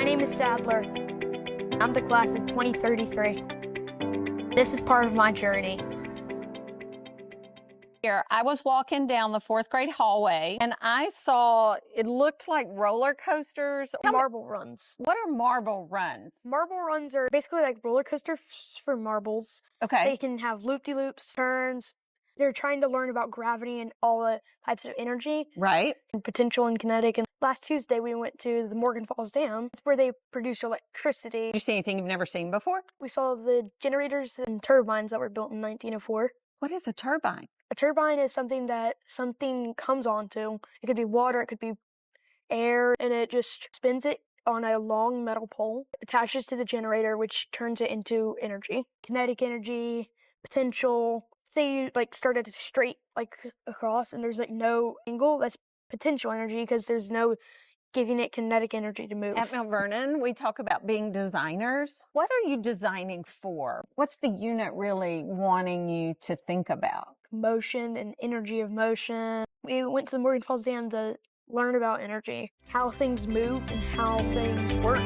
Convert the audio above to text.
My name is Sadler. I'm the class of 2033. This is part of my journey. Here, I was walking down the fourth grade hallway and I saw, it looked like roller coasters. Marble runs. What are marble runs? Marble runs are basically like roller coasters for marbles. Okay. They can have loop-de-loops, turns. They're trying to learn about gravity and all the types of energy. Right. And potential and kinetic. And last Tuesday, we went to the Morgan Falls Dam. It's where they produce electricity. Did you see anything you've never seen before? We saw the generators and turbines that were built in 1904. What is a turbine? A turbine is something that something comes onto. It could be water, it could be air, and it just spins it on a long metal pole, attaches to the generator, which turns it into energy. Kinetic energy, potential. Say you start at straight across and there's no angle, that's potential energy because there's no giving it kinetic energy to move. At Mount Vernon, we talk about being designers. What are you designing for? What's the unit really wanting you to think about? Motion and energy of motion. We went to the Morgan Falls Dam to learn about energy, how things move and how things work.